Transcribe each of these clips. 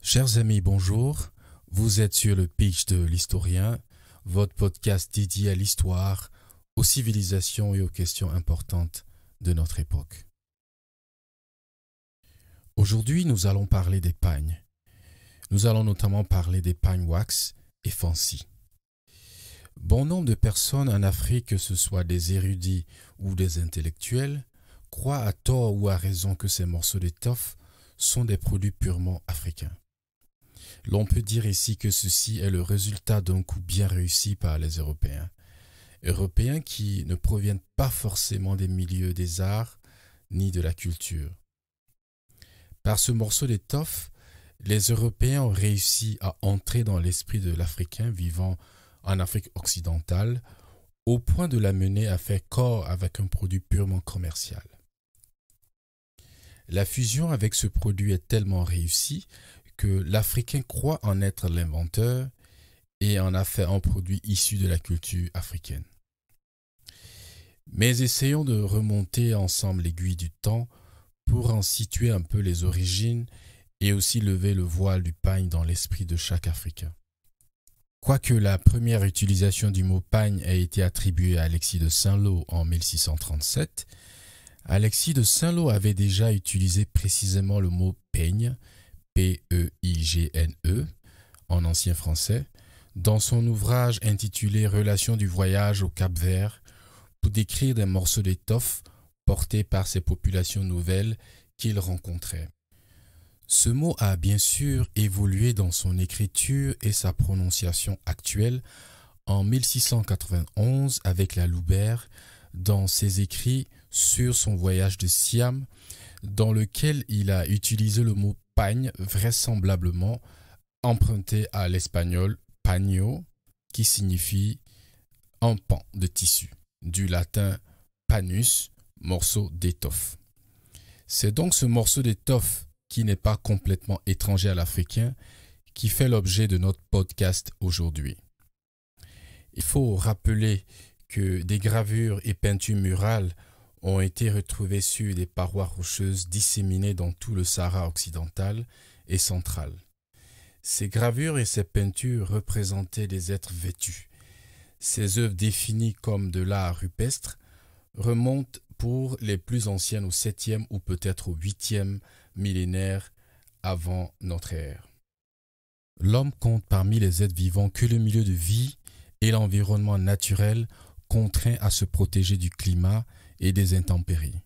Chers amis, bonjour. Vous êtes sur le pitch de l'historien, votre podcast dédié à l'histoire, aux civilisations et aux questions importantes de notre époque. Aujourd'hui, nous allons parler des pagnes. Nous allons notamment parler des pagnes wax et fancy. Bon nombre de personnes en Afrique, que ce soit des érudits ou des intellectuels, croient à tort ou à raison que ces morceaux d'étoffe sont des produits purement africains. L'on peut dire ici que ceci est le résultat d'un coup bien réussi par les Européens. Européens qui ne proviennent pas forcément des milieux des arts ni de la culture. Par ce morceau d'étoffe, les Européens ont réussi à entrer dans l'esprit de l'Africain vivant en Afrique occidentale, au point de l'amener à faire corps avec un produit purement commercial. La fusion avec ce produit est tellement réussie que l'Africain croit en être l'inventeur et en a fait un produit issu de la culture africaine. Mais essayons de remonter ensemble l'aiguille du temps pour en situer un peu les origines et aussi lever le voile du pagne dans l'esprit de chaque Africain. Quoique la première utilisation du mot pagne ait été attribuée à Alexis de Saint-Lô en 1637, Alexis de Saint-Lô avait déjà utilisé précisément le mot peigne, P-E-I-G-N-E, en ancien français, dans son ouvrage intitulé « Relations du voyage au Cap-Vert » pour décrire des morceaux d'étoffe portés par ces populations nouvelles qu'il rencontrait. Ce mot a bien sûr évolué dans son écriture et sa prononciation actuelle en 1691 avec la Loubert dans ses écrits sur son voyage de Siam, dans lequel il a utilisé le mot pagne, vraisemblablement emprunté à l'espagnol paño, qui signifie un pan de tissu, du latin panus, morceau d'étoffe. C'est donc ce morceau d'étoffe qui n'est pas complètement étranger à l'Africain qui fait l'objet de notre podcast aujourd'hui. Il faut rappeler que des gravures et peintures murales ont été retrouvées sur des parois rocheuses disséminées dans tout le Sahara occidental et central. Ces gravures et ces peintures représentaient des êtres vêtus. Ces œuvres définies comme de l'art rupestre remontent pour les plus anciennes au 7e ou peut-être au 8e millénaire avant notre ère. L'homme compte parmi les êtres vivants que le milieu de vie et l'environnement naturel contraint à se protéger du climat et des intempéries.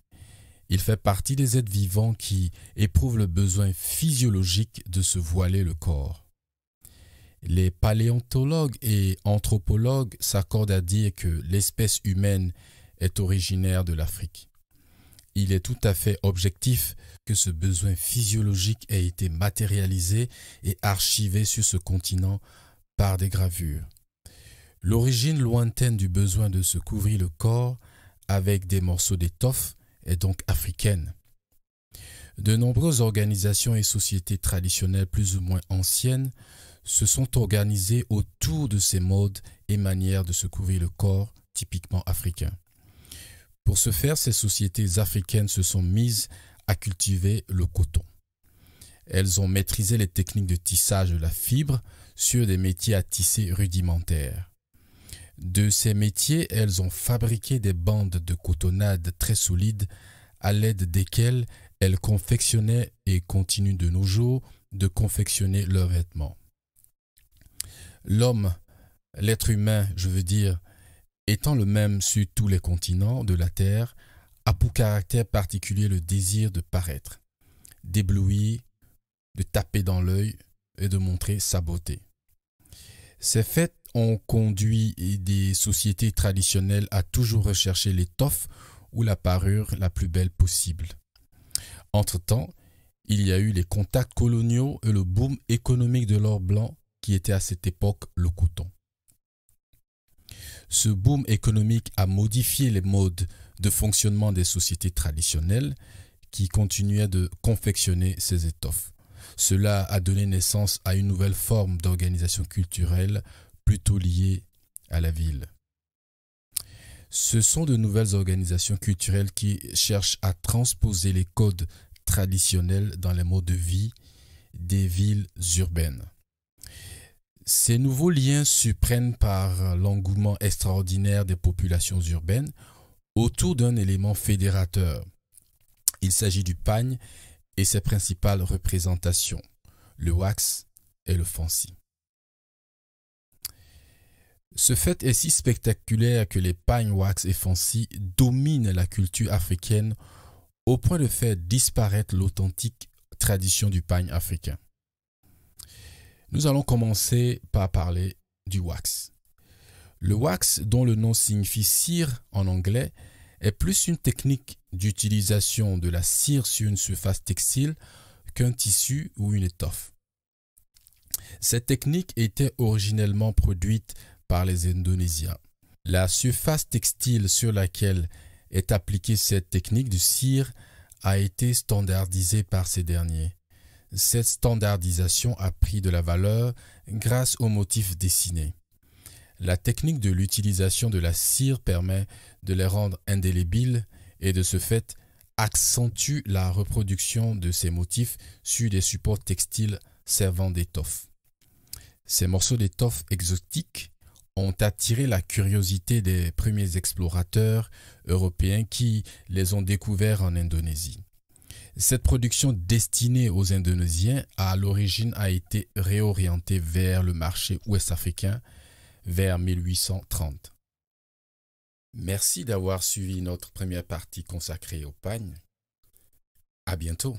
Il fait partie des êtres vivants qui éprouvent le besoin physiologique de se voiler le corps. Les paléontologues et anthropologues s'accordent à dire que l'espèce humaine est originaire de l'Afrique. Il est tout à fait objectif que ce besoin physiologique ait été matérialisé et archivé sur ce continent par des gravures. L'origine lointaine du besoin de se couvrir le corps avec des morceaux d'étoffe est donc africaine. De nombreuses organisations et sociétés traditionnelles plus ou moins anciennes se sont organisées autour de ces modes et manières de se couvrir le corps typiquement africains. Pour ce faire, ces sociétés africaines se sont mises à cultiver le coton. Elles ont maîtrisé les techniques de tissage de la fibre sur des métiers à tisser rudimentaires. De ces métiers, elles ont fabriqué des bandes de cotonnade très solides à l'aide desquelles elles confectionnaient et continuent de nos jours de confectionner leurs vêtements. L'homme, l'être humain, étant le même sur tous les continents de la Terre, a pour caractère particulier le désir de paraître, d'éblouir, de taper dans l'œil et de montrer sa beauté. Ces faits ont conduit des sociétés traditionnelles à toujours rechercher l'étoffe ou la parure la plus belle possible. Entre-temps, il y a eu les contacts coloniaux et le boom économique de l'or blanc qui était à cette époque le coton. Ce boom économique a modifié les modes de fonctionnement des sociétés traditionnelles qui continuaient de confectionner ces étoffes. Cela a donné naissance à une nouvelle forme d'organisation culturelle plutôt liée à la ville. Ce sont de nouvelles organisations culturelles qui cherchent à transposer les codes traditionnels dans les modes de vie des villes urbaines. Ces nouveaux liens surprennent par l'engouement extraordinaire des populations urbaines autour d'un élément fédérateur. Il s'agit du pagne et ses principales représentations, le wax et le fancy. Ce fait est si spectaculaire que les pagnes wax et fancy dominent la culture africaine au point de faire disparaître l'authentique tradition du pagne africain. Nous allons commencer par parler du wax. Le wax, dont le nom signifie cire en anglais, est plus une technique d'utilisation de la cire sur une surface textile qu'un tissu ou une étoffe. Cette technique était originellement produite par les Indonésiens. La surface textile sur laquelle est appliquée cette technique de cire a été standardisée par ces derniers. Cette standardisation a pris de la valeur grâce aux motifs dessinés. La technique de l'utilisation de la cire permet de les rendre indélébiles et de ce fait accentue la reproduction de ces motifs sur des supports textiles servant d'étoffe. Ces morceaux d'étoffe exotiques ont attiré la curiosité des premiers explorateurs européens qui les ont découverts en Indonésie. Cette production destinée aux Indonésiens à l'origine a été réorientée vers le marché ouest-africain vers 1830. Merci d'avoir suivi notre première partie consacrée au pagne. À bientôt.